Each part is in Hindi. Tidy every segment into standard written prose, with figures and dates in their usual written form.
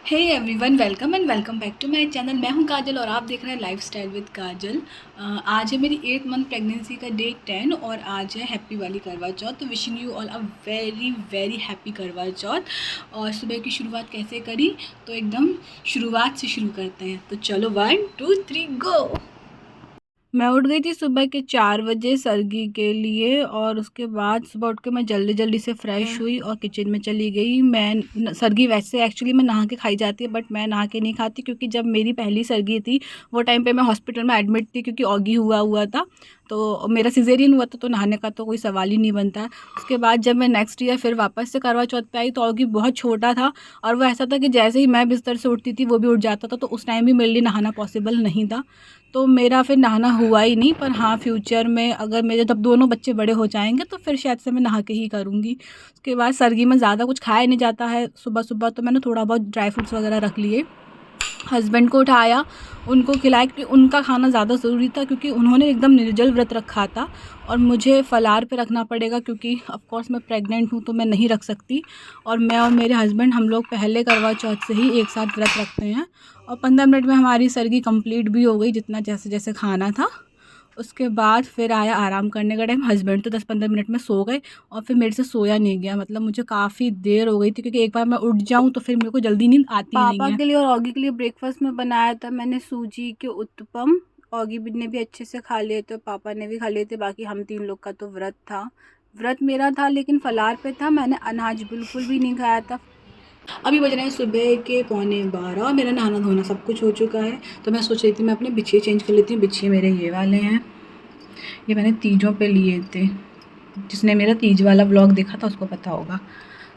Hey everyone, welcome and welcome back to my channel. मैं हूं काजल और आप देख रहे हैं लाइफस्टाइल विद काजल। आज है मेरी 8 मंथ प्रेगनेंसी का डे 10 और आज है हैप्पी वाली करवा चौथ। तो wishing you all a very very happy करवा चौथ। और सुबह की शुरुआत कैसे करी, तो एकदम शुरुआत से शुरू करते हैं। तो चलो 1 2 3 गो। मैं उठ गई थी सुबह के 4 बजे सरगी के लिए और उसके बाद सुबह उठ के मैं जल्दी जल्दी से फ़्रेश हुई और किचन में चली गई। मैं सरगी वैसे एक्चुअली मैं नहा के खाई जाती है, बट मैं नहा के नहीं खाती क्योंकि जब मेरी पहली सरगी थी वो टाइम पे मैं हॉस्पिटल में एडमिट थी क्योंकि ऑगी हुआ था। तो मेरा सिजेरियन हुआ था, तो नहाने का तो कोई सवाल ही नहीं बनता है। उसके बाद जब मैं नेक्स्ट ईयर फिर वापस से करवा चौथ पे आई तो ऑगी बहुत छोटा था और वो ऐसा था कि जैसे ही मैं बिस्तर से उठती थी वो भी उठ जाता था, तो उस टाइम भी मेरे लिए नहाना पॉसिबल नहीं था। तो मेरा फिर नहाना हुआ ही नहीं। पर हाँ, फ्यूचर में अगर मेरे जब दोनों बच्चे बड़े हो जाएंगे तो फिर शायद से मैं नहा के ही करूँगी। उसके बाद सरगी में ज़्यादा कुछ खाया नहीं जाता है सुबह सुबह, तो मैंने थोड़ा बहुत ड्राई फ्रूट्स वगैरह रख लिए। हस्बैंड को उठाया, उनको खिलाया क्योंकि उनका खाना ज़्यादा ज़रूरी था क्योंकि उन्होंने एकदम निर्जल व्रत रखा था और मुझे फलार पे रखना पड़ेगा क्योंकि ऑफ कोर्स मैं प्रेग्नेंट हूँ तो मैं नहीं रख सकती। और मैं और मेरे हस्बैंड हम लोग पहले करवा चौथ से ही एक साथ व्रत रखते हैं और 15 मिनट में हमारी सरगी कंप्लीट भी हो गई, जितना जैसे जैसे खाना था। उसके बाद फिर आया आराम करने का टाइम। हस्बैंड तो 10-15 मिनट में सो गए और फिर मेरे से सोया नहीं गया। मतलब मुझे काफ़ी देर हो गई थी क्योंकि एक बार मैं उठ जाऊँ तो फिर मेरे को जल्दी नींद आती नहीं है। पापा के लिए और ऑगी के लिए ब्रेकफास्ट में बनाया था मैंने सूजी के उत्पम। ऑगी ने भी अच्छे से खा लिए थे, पापा ने भी खा लिए थे। बाकी हम 3 लोग का तो व्रत था। व्रत मेरा था लेकिन फलार पे था, मैंने अनाज बिल्कुल भी नहीं खाया था। अभी बज रहे हैं सुबह के 11:15। मेरा नहाना धोना सब कुछ हो चुका है। तो मैं सोच रही थी मैं अपने बिछिए चेंज कर लेती हूँ। बिछिए मेरे ये वाले हैं, ये मैंने तीजों पे लिए थे। जिसने मेरा तीज वाला ब्लॉग देखा था उसको पता होगा।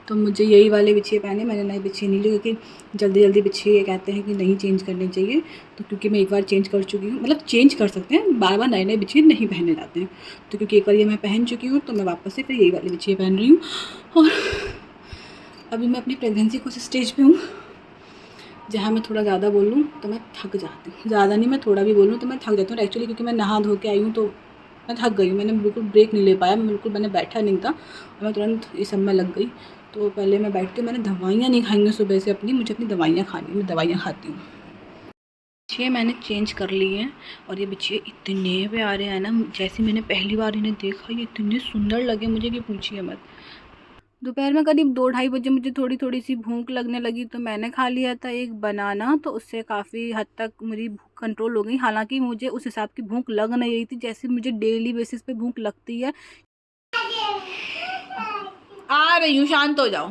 तो मुझे यही वाले बिछिए पहने, मैंने नए बिछिए नहीं लिए क्योंकि जल्दी जल्दी बिछिए ये कहते हैं कि नहीं चेंज करने चाहिए। तो क्योंकि मैं एक बार चेंज कर चुकी हूँ, मतलब चेंज कर सकते हैं, बार बार नए नए बिछिए नहीं पहने जाते हैं। तो क्योंकि एक बार ये मैं पहन चुकी हूँ तो मैं वापस से फिर यही वाले बिछिए पहन रही हूँ। और अभी मैं अपनी प्रेगनेंसी को उस स्टेज पे हूँ जहाँ मैं थोड़ा ज़्यादा बोलूँ तो मैं थक जाती हूँ। ज़्यादा नहीं, मैं थोड़ा भी बोलूँ तो मैं थक जाती हूँ एक्चुअली, क्योंकि मैं नहा धो के आई हूँ तो मैं थक गई हूँ। मैंने बिल्कुल ब्रेक नहीं ले पाया, मैंने बैठा नहीं था और मैं तुरंत इस सब में लग गई। तो पहले मैं बैठती हूँ, मैंने दवाइयाँ नहीं खाई हैं सुबह से अपनी, मुझे अपनी दवाइयाँ खानी है, मैं दवाइयाँ खाती हूँ। बिछिए मैंने चेंज कर लिए हैं और ये बिछिए इतने प्यारे हैं ना, जैसे मैंने पहली बार इन्हें देखा ये इतने सुंदर लगे मुझे कि पूछिए मत। दोपहर में करीब 2-2:30 बजे मुझे थोड़ी थोड़ी सी भूख लगने लगी तो मैंने खा लिया था एक बनाना। तो उससे काफ़ी हद तक मेरी भूख कंट्रोल हो गई। हालांकि मुझे उस हिसाब की भूख लग नहीं रही थी जैसे मुझे डेली बेसिस पे भूख लगती है। आ रही हूँ, शांत हो जाओ।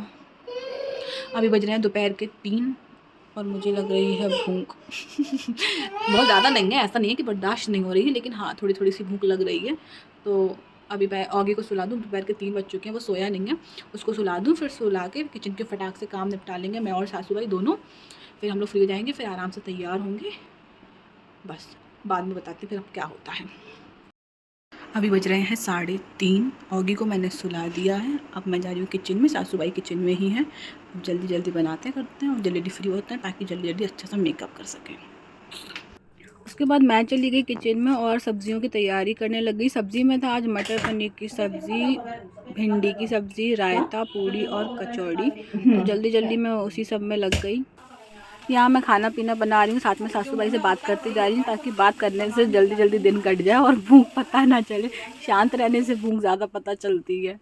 अभी बज रहे हैं दोपहर के 3 और मुझे लग रही है भूख बहुत ज़्यादा नहीं है, ऐसा नहीं है कि बर्दाश्त नहीं हो रही है, लेकिन हाँ थोड़ी थोड़ी सी भूख लग रही है। तो अभी मैं ऑगी को सुला दूँ, दोपहर के 3 बज चुके हैं, वो सोया नहीं है। उसको सुला दूँ, फिर सुला के किचन के फटाक से काम निपटा लेंगे मैं और सासू भाई दोनों। फिर हम लोग फ्री हो जाएंगे, फिर आराम से तैयार होंगे। बस बाद में बताती फिर अब क्या होता है। अभी बज रहे हैं 3:30। ऑगी को मैंने सुला दिया है। अब मैं जा रही हूँ किचन में, सासू भाई किचन में ही हैं। अब जल्दी जल्दी बनाते करते हैं और जल्दी फ्री होते हैं ताकि जल्दी जल्दी अच्छा सा मेकअप कर सकें। उसके बाद मैं चली गई किचन में और सब्जियों की तैयारी करने लग गई। सब्ज़ी में था आज मटर पनीर की सब्ज़ी, भिंडी की सब्ज़ी, रायता, पूड़ी और कचौड़ी। तो जल्दी जल्दी मैं उसी सब में लग गई। यहाँ मैं खाना पीना बना रही हूँ, साथ में सासू भाई से बात करती जा रही हूँ ताकि बात करने से जल्दी जल्दी दिन कट जाए और भूख पता ना चले। शांत रहने से भूख ज़्यादा पता चलती है।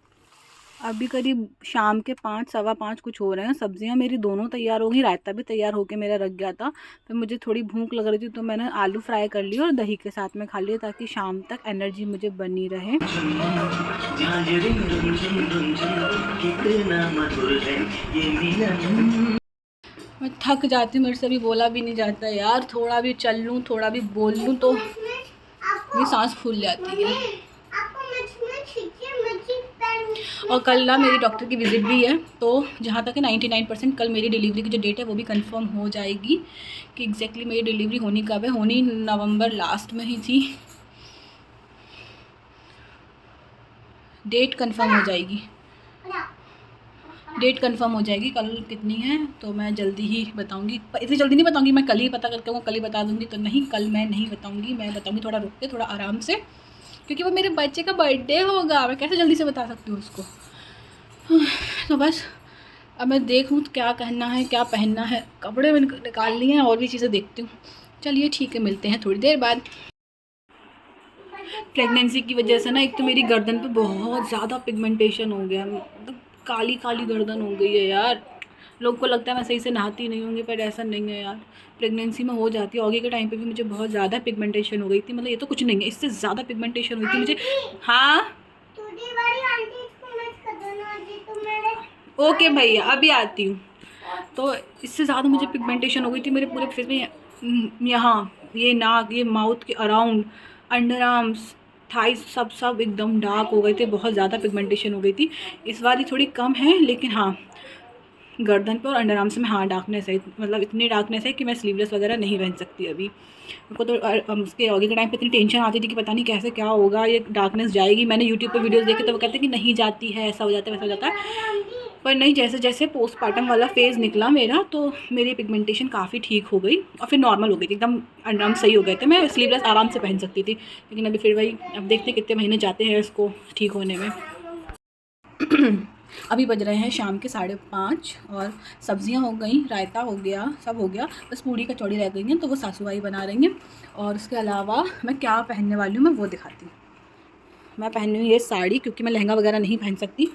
अभी करीब शाम के 5-5:15 कुछ हो रहे हैं। सब्जियां मेरी दोनों तैयार हो गई, रायता भी तैयार होके मेरा रख गया था। फिर मुझे थोड़ी भूख लग रही थी तो मैंने आलू फ्राई कर लिए और दही के साथ में खा लिए ताकि शाम तक एनर्जी मुझे बनी रहे। मैं थक जाती हूँ, मेरे से भी बोला भी नहीं जाता यार। थोड़ा भी चल लूँ, थोड़ा भी बोल लूँ तो मेरी सांस फूल जाती है। और कल ना मेरी डॉक्टर की विज़िट भी है, तो जहाँ तक है 99% कल मेरी डिलीवरी की जो डेट है वो भी कंफर्म हो जाएगी कि एग्जैक्टली मेरी डिलीवरी होनी कब है। होनी नवंबर लास्ट में ही थी, डेट कंफर्म हो जाएगी। कल कितनी है तो मैं जल्दी ही बताऊंगी। इतनी जल्दी नहीं बताऊंगी, मैं कल ही पता करके वो कल ही बता दूंगी। तो नहीं, कल मैं नहीं बताऊंगी, मैं बताऊंगी थोड़ा रुक के, थोड़ा आराम से, क्योंकि वो मेरे बच्चे का बर्थडे होगा। मैं कैसे जल्दी से बता सकती हूँ उसको। तो बस अब मैं देखूँ तो क्या कहना है, क्या पहनना है। कपड़े मैंने निकाल लिए हैं और भी चीज़ें देखती हूँ। चलिए ठीक है, मिलते हैं थोड़ी देर बाद। प्रेगनेंसी की वजह से ना एक तो मेरी गर्दन पे बहुत ज़्यादा पिगमेंटेशन हो गया, मतलब काली काली गर्दन हो गई है यार। लोग को लगता है मैं सही से नहाती नहीं होंगी, पर ऐसा नहीं है यार। प्रेगनेंसी में हो जाती है। आगे के टाइम पे भी मुझे बहुत ज़्यादा पिगमेंटेशन हो गई थी, मतलब ये तो कुछ नहीं है, इससे ज़्यादा पिगमेंटेशन हुई थी मुझे। हाँ ओके भैया, अभी आती हूँ। तो इससे ज़्यादा मुझे पिगमेंटेशन हो गई थी मेरे पूरे फेस में, यहाँ ये नाक, ये माउथ के अराउंड, अंडर आर्म्स, थाइस, सब एकदम डार्क हो गए थे। बहुत ज़्यादा पिगमेंटेशन हो गई थी। इस बार थोड़ी कम है, लेकिन हाँ गर्दन पे और अंडर आर्म्स में हाँ डार्कनेस है, मतलब इतनी डार्कनेस है कि मैं स्लीवलेस वगैरह नहीं पहन सकती अभी। मेरे को तो उसके आगे के टाइम पे इतनी टेंशन आती थी कि पता नहीं कैसे क्या होगा, ये डार्कनेस जाएगी। मैंने यूट्यूब पे वीडियोस देखे तो वो कहते हैं कि नहीं जाती है, ऐसा हो जाता है वैसा हो जाता है, पर नहीं। जैसे जैसे पोस्टमार्टम वाला फेज़ निकला मेरा, तो मेरी पिगमेंटेशन काफ़ी ठीक हो गई और फिर नॉर्मल हो गई थी, एकदम अंडर आर्म सही हो गए थे। मैं स्लीवलेस आराम से पहन सकती थी, लेकिन अभी फिर वही, अब देखते कितने महीने जाते हैं इसको ठीक होने में। अभी बज रहे हैं शाम के 5:30 और सब्जियां हो गई, रायता हो गया, सब हो गया, बस पूड़ी कचौड़ी रह गई हैं, तो वो सासू माई बना रही हैं। और उसके अलावा मैं क्या पहनने वाली हूँ मैं वो दिखाती हूँ। मैं पहन रही हूँ ये साड़ी, क्योंकि मैं लहंगा वगैरह नहीं पहन सकती,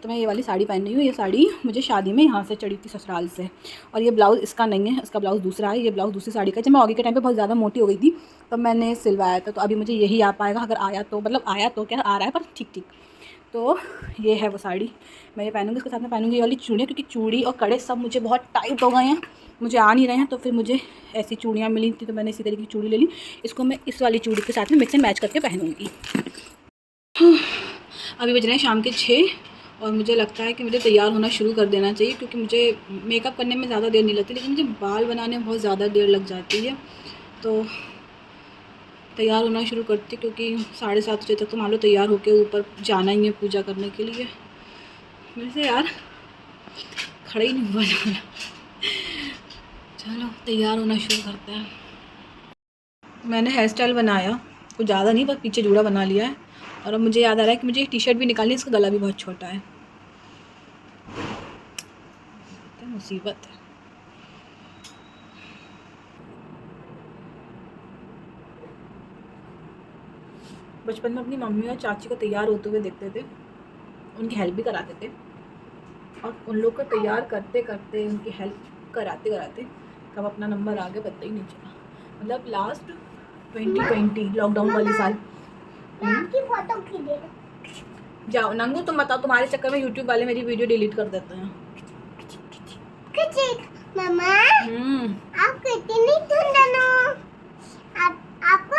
तो मैं ये वाली साड़ी पहन रही हूँ। ये साड़ी मुझे शादी में यहाँ से चढ़ी थी ससुराल से। और ये ब्लाउज़ इसका नहीं है, इसका ब्लाउज़ दूसरा है। ये ब्लाउज़ दूसरी साड़ी का। जब मैं आगे के टाइम पे बहुत ज़्यादा मोटी हो गई थी तब मैंने सिलवाया था, तो अभी मुझे यही आ पाएगा, अगर आया तो, मतलब आया तो क्या, आ रहा है पर ठीक ठीक। तो ये है वो साड़ी, मैं ये पहनूँगी। इसके साथ में पहनूँगी ये वाली चूड़ियाँ, क्योंकि चूड़ी और कड़े सब मुझे बहुत टाइट हो गए हैं, मुझे आ नहीं रहे हैं। तो फिर मुझे ऐसी चूड़ियाँ मिली थी, तो मैंने इसी तरीके की चूड़ी ले ली। इसको मैं इस वाली चूड़ी के साथ में मिक्स एंड मैच करके पहनूँगी। अभी बज रहे हैं शाम के 6 और मुझे लगता है कि मुझे तैयार होना शुरू कर देना चाहिए, क्योंकि मुझे मेकअप करने में ज़्यादा देर नहीं लगती, लेकिन मुझे बाल बनाने में बहुत ज़्यादा देर लग जाती है। तो तैयार होना शुरू करती, क्योंकि 7:30 बजे तक तो मान लो तैयार होकर ऊपर जाना ही है पूजा करने के लिए। मेरे से यार खड़ा ही नहीं हुआ जा रहा। चलो तैयार होना शुरू करते हैं। मैंने हेयर स्टाइल बनाया, कुछ ज़्यादा नहीं, बस पीछे जूड़ा बना लिया है। और अब मुझे याद आ रहा है कि मुझे एक टी शर्ट भी निकालनी है, इसका गला भी बहुत छोटा है। मुसीबत है। बचपन में अपनी मम्मी और चाची को तैयार होते हुए देखते थे, उनकी हेल्प भी कराते थे, और उन लोग को तैयार करते करते, उनकी हेल्प कराते कराते कब अपना नंबर आ गया पता ही नहीं चला। मतलब लास्ट 2020 लॉकडाउन वाले साल। आपकी फोटो खींचे। जाओ नंगू, तुम बताओ, तुम्हारे चक्कर में यूट्यूब वाले मेरी वीडियो डिलीट कर देते हैं। मामा आप कितनी सुंदर हो, आपको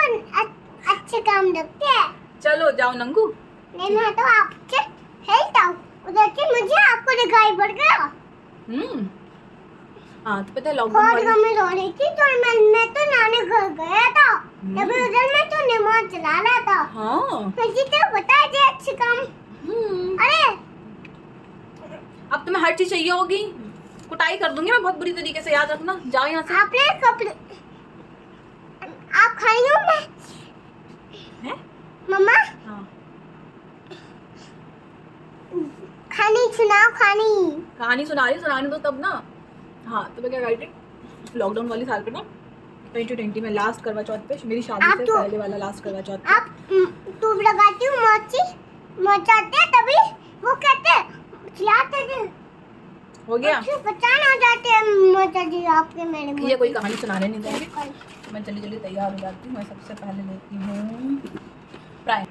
अच्छे काम लगते हैं। चलो जाओ नंगू। नहीं मैं तो आपसे हेल्थ उधर से मुझे आपको दिखाई पड़ गया। हाँ तो पता है लॉकडाउन में रो रही थी, तो मैं तो नानी घर गया था, तभी उधर मैं तो नमाज चला रहा था। हाँ मुझे तो बता दे अच्छे काम। अरे अब तुम्हें हर चीज चाहिए होगी, कुटाई कर दूंगी मैं बहुत बुरी तरीके से, याद रखना। जाओ यहाँ से। आपने कपड़े आप खाई हो मैं हैं मम्मा? हाँ कहानी सुनाओ। कहानी सुना रही, सुनाने दो तब ना। हाँ तो मैं क्या कह रही थी, लॉकडाउन वाली साल पे ना 2020 में लास्ट करवा चौथ पे, मेरी शादी से पहले वाला लास्ट करवा चौथ पे आप ट्यूब लगाती हूँ मोचाते तभी वो कहते खिलाते थे, हो गया पहचान आ जाते हैं मोचा जी आपके मेरे। ये कोई कहानी सुनाने नहीं देंगे, तो मैं जल्दी जल्दी तैयार हो जाती हूँ। मैं सबसे पहले लेती हूँ प्राइम।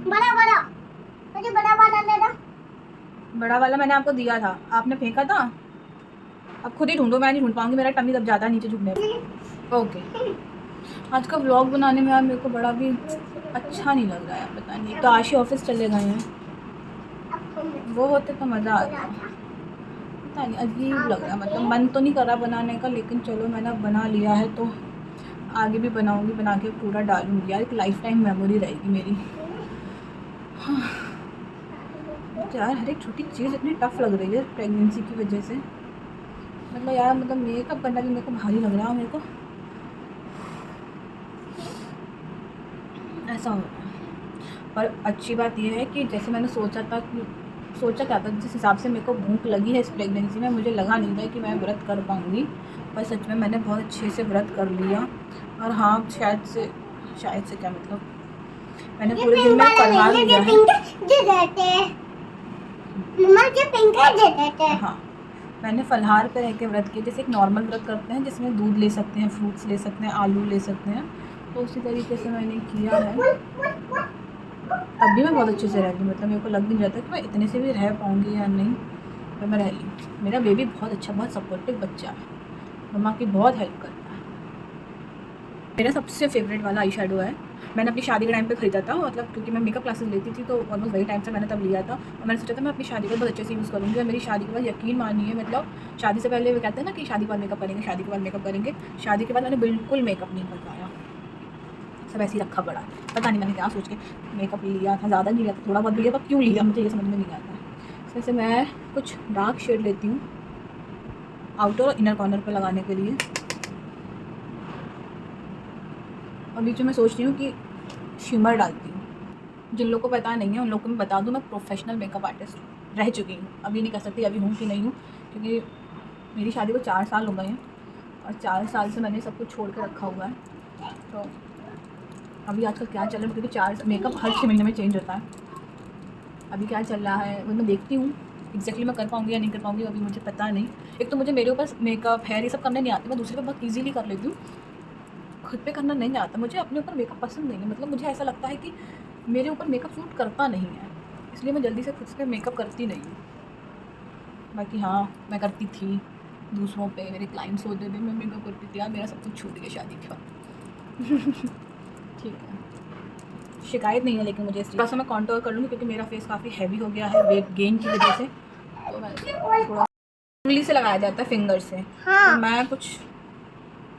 बड़ा मुझे बड़ा वाला लेना। बड़ा वाला मैंने आपको दिया था, आपने फेंका था। अब खुद ही ढूंढो, मैं नहीं ढूंढ पाऊंगी, मेरा टम्मी दब जाता है नीचे झुकने पर। ओके आज का व्लॉग बनाने में यार मेरे को बड़ा भी अच्छा नहीं लग रहा है, पता नहीं। तो आशी ऑफिस चले गए हैं, वो होते तो मज़ा आता। पता नहीं अजीब लग रहा है, मतलब मन तो नहीं कर रहा बनाने का, लेकिन चलो मैंने बना लिया है तो आगे भी बनाऊंगी, बना के पूरा डालूंगी यार, एक लाइफ टाइम मेमोरी रहेगी मेरी। हाँ यार हर एक छोटी चीज़ इतनी टफ लग रही है प्रेगनेंसी की वजह से, मतलब यार, मतलब मेकअप करना भी मेरे को भारी लग रहा है, मेरे को ऐसा हो रहा है। पर अच्छी बात यह है कि जैसे मैंने सोचा था कि सोचा क्या था, जिस हिसाब से मेरे को भूख लगी है इस प्रेगनेंसी में, मुझे लगा नहीं था कि मैं व्रत कर पाऊँगी, पर सच में मैंने बहुत अच्छे से व्रत कर लिया। और हाँ, शायद से क्या मतलब, मैंने पूरे दिन में फलाहार लिया है। हाँ, मैंने फलाहार पे रह के व्रत किया, जैसे एक नॉर्मल व्रत करते हैं जिसमें दूध ले सकते हैं, फ्रूट्स ले सकते हैं, आलू ले सकते हैं, तो उसी तरीके से मैंने किया है। तब भी मैं बहुत अच्छे से रह गई, मतलब मेरे को लग नहीं रहा था कि मैं इतने से भी रह पाऊँगी या नहीं, पर मैं रह ली। मेरा बेबी बहुत अच्छा, बहुत सपोर्टिव बच्चा है, मम्मा की बहुत हेल्प करता है। मेरा सबसे फेवरेट वाला आई शेडो है, मैंने अपनी शादी के टाइम पे ख़रीदा था, मतलब क्योंकि मैं मेकअप क्लासेस लेती थी तो ऑलमोस्ट वही टाइम से मैंने तब लिया था, और मैंने सोचा था मैं अपनी शादी को बहुत अच्छे से यूज़ करूँगी। और मेरी शादी के बाद यकीन मानिए, मतलब शादी से पहले वो कहते हैं ना कि शादी के बाद मेकअप करेंगे, शादी के बाद मेकअप करेंगे, शादी के बाद मैंने बिल्कुल मेकअप नहीं कर पाया, सब ऐसे ही रखा पड़ा। पता नहीं मैंने क्या सोच के मेकअप लिया था, ज़्यादा नहीं लिया था, थोड़ा बहुत लिया, पर क्यों लिया मुझे ये समझ में नहीं आता। इस वजह से मैं कुछ डार्क शेड लेती हूँ आउटर और इनर कॉर्नर पर लगाने के लिए। और बीच में मैं सोच रही हूँ कि शिमर डालती हूँ। जिन लोगों को पता नहीं है उन लोगों को मैं बता दूँ, मैं प्रोफेशनल मेकअप आर्टिस्ट रह चुकी हूँ। अभी नहीं कर सकती, अभी हूँ कि नहीं हूँ, क्योंकि मेरी शादी को 4 साल हो गए हैं और 4 साल से मैंने सब कुछ छोड़ कर रखा हुआ है। तो अभी आजकल क्या चल रहा है, क्योंकि मेकअप हर 6 महीने में चेंज होता है। अभी क्या चल रहा है वो मैं देखती हूँ, एग्जैक्टली मैं कर पाऊँगी या नहीं कर पाऊँगी अभी मुझे पता नहीं। एक तो मुझे मेरे ऊपर मेकअप हेयर ये सब करने नहीं आते, मैं दूसरे पे बहुत ईजीली कर लेती हूँ, खुद पे करना नहीं आता। मुझे अपने ऊपर मेकअप पसंद नहीं है, मतलब मुझे ऐसा लगता है कि मेरे ऊपर मेकअप सूट करता नहीं है, इसलिए मैं जल्दी से खुद से मेकअप करती नहीं हूँ। बाकी हाँ, मैं करती थी दूसरों पे, मेरे क्लाइंट्स होते थे, मैं मेकअप करती थी। यार मेरा सब कुछ छूट गया शादी के बाद। ठीक है, शिकायत नहीं है, लेकिन मुझे थोड़ा सा मैं कॉन्टोर कर लूँगी क्योंकि मेरा फेस काफ़ी हैवी हो गया है वेट गेन की वजह से। तो मैं थोड़ा उंगली से लगाया जाता है, फिंगर से। हाँ। तो मैं कुछ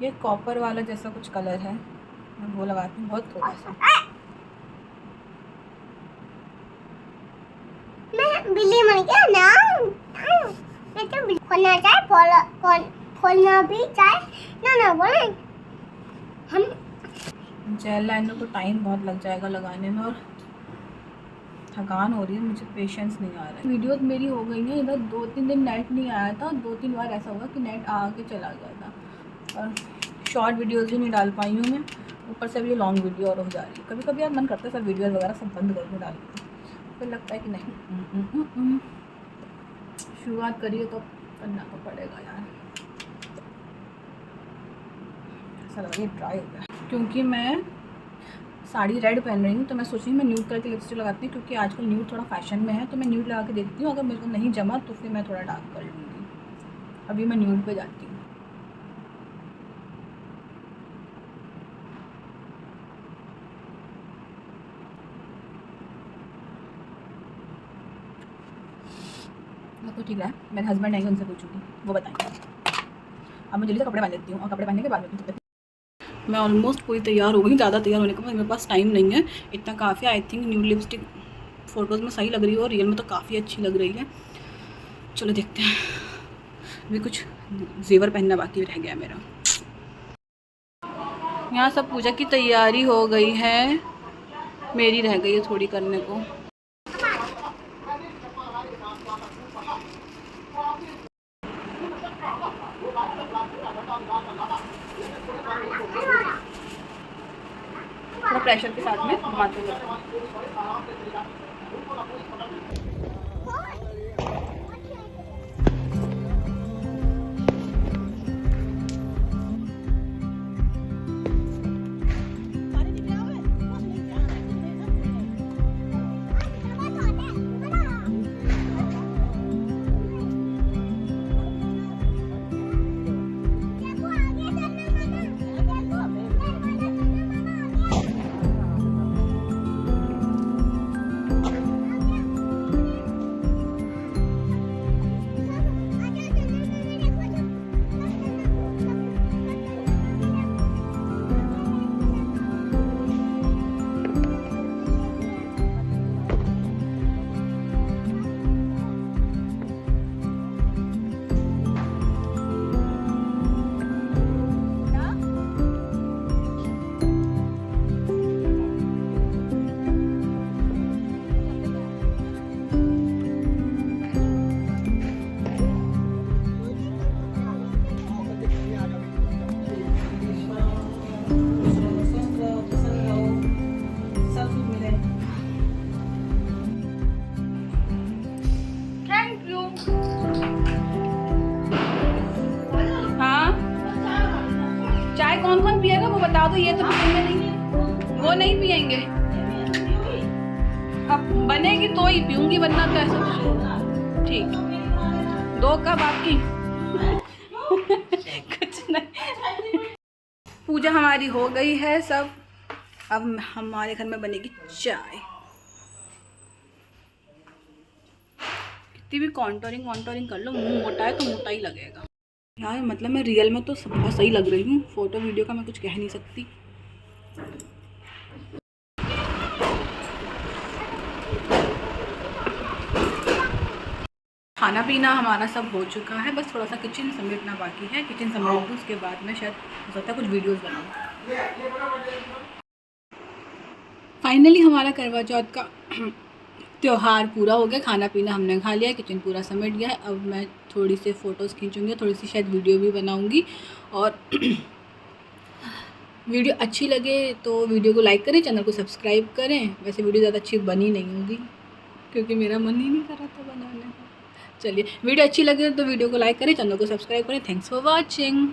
ये कॉपर वाला जैसा कुछ कलर है, मैं वो लगाती हूँ बहुत थोड़ा सा। मैं बिल्ली बन गया ना, मैं तो खोलना चाहे, खोलना भी चाहे ना बोले हम। जेल लाइनर को टाइम बहुत लग जाएगा लगाने में और थकान हो रही है, मुझे पेशेंस नहीं आ रहा है। वीडियोस मेरी हो गई हैं, इधर 2-3 दिन नेट नहीं आया था, 2-3 बार ऐसा हुआ कि नेट आके चला गया था, और शॉर्ट वीडियोस भी नहीं डाल पाई हूँ मैं, ऊपर से भी ये लॉन्ग वीडियो और हो जा रही है। कभी कभी यार मन करता है सब वीडियो वगैरह सब बंद करके डाल के, फिर लगता है कि नहीं, शुरुआत करिए तो करना तो पड़ेगा यार। ऐसा लग रहा है ड्राई हो गया, क्योंकि मैं साड़ी रेड पहन रही हूँ तो मैं सोच रही हूँ मैं न्यूड कलर की लिपस्टिक लगाती हूँ, क्योंकि आजकल न्यूड थोड़ा फैशन में है, तो मैं न्यूड लगा के देखती हूँ। अगर मेरे को नहीं जमा तो फिर मैं थोड़ा डार्क कर लूँगी। अभी मैं न्यूड पे जाती हूँ। तो ठीक है, मेरे हस्बैंड आएंगे, उनसे पूछूँगी, वो बताएंगे। अब मैं जल्दी से कपड़े पहन लेती हूँ और कपड़े पहनने के बाद में मैं ऑलमोस्ट पूरी तैयार हो गई। ज़्यादा तैयार होने के बाद मेरे पास टाइम नहीं है, इतना काफ़ी। I think nude lipstick photos में सही लग रही है और रियल में तो काफ़ी अच्छी लग रही है। चलो देखते हैं, अभी कुछ जेवर पहनना बाकी रह गया मेरा। यहाँ सब पूजा की तैयारी हो गई है, मेरी रह गई है थोड़ी करने को। थोड़ा प्रेशर के साथ में घुमाते हुए। कौन कौन पिएगा वो बता दो, ये तो पिएंगे नहीं, वो नहीं पिएंगे। अब बनेगी तो ही पीऊंगी, वरना तो ऐसा ठीक। 2 कप आपकी कुछ नहीं। पूजा हमारी हो गई है सब, अब हमारे घर में बनेगी चाय। कितनी भी कॉन्टोरिंग कर लो, मुंह मोटा है तो मोटा ही लगेगा यार। मतलब मैं रियल में तो बहुत सही लग रही हूँ, फोटो वीडियो का मैं कुछ कह नहीं सकती। खाना पीना हमारा सब हो चुका है, बस थोड़ा सा किचन समेटना बाकी है। किचन समेट दूँ, उसके बाद में शायद हो सकता है कुछ वीडियोस बनाऊँ। फाइनली हमारा करवा चौथ का त्यौहार पूरा हो गया, खाना पीना हमने खा लिया, किचन पूरा समेट गया है। अब मैं थोड़ी सी फ़ोटोज़ खींचूँगी, थोड़ी सी शायद वीडियो भी बनाऊँगी। और वीडियो अच्छी लगे तो वीडियो को लाइक करें, चैनल को सब्सक्राइब करें। वैसे वीडियो ज़्यादा अच्छी बनी नहीं होगी क्योंकि मेरा मन ही नहीं कर रहा था बनाने का। चलिए, वीडियो अच्छी लगे तो वीडियो को लाइक करें, चैनल को सब्सक्राइब करें। Thanks for watching.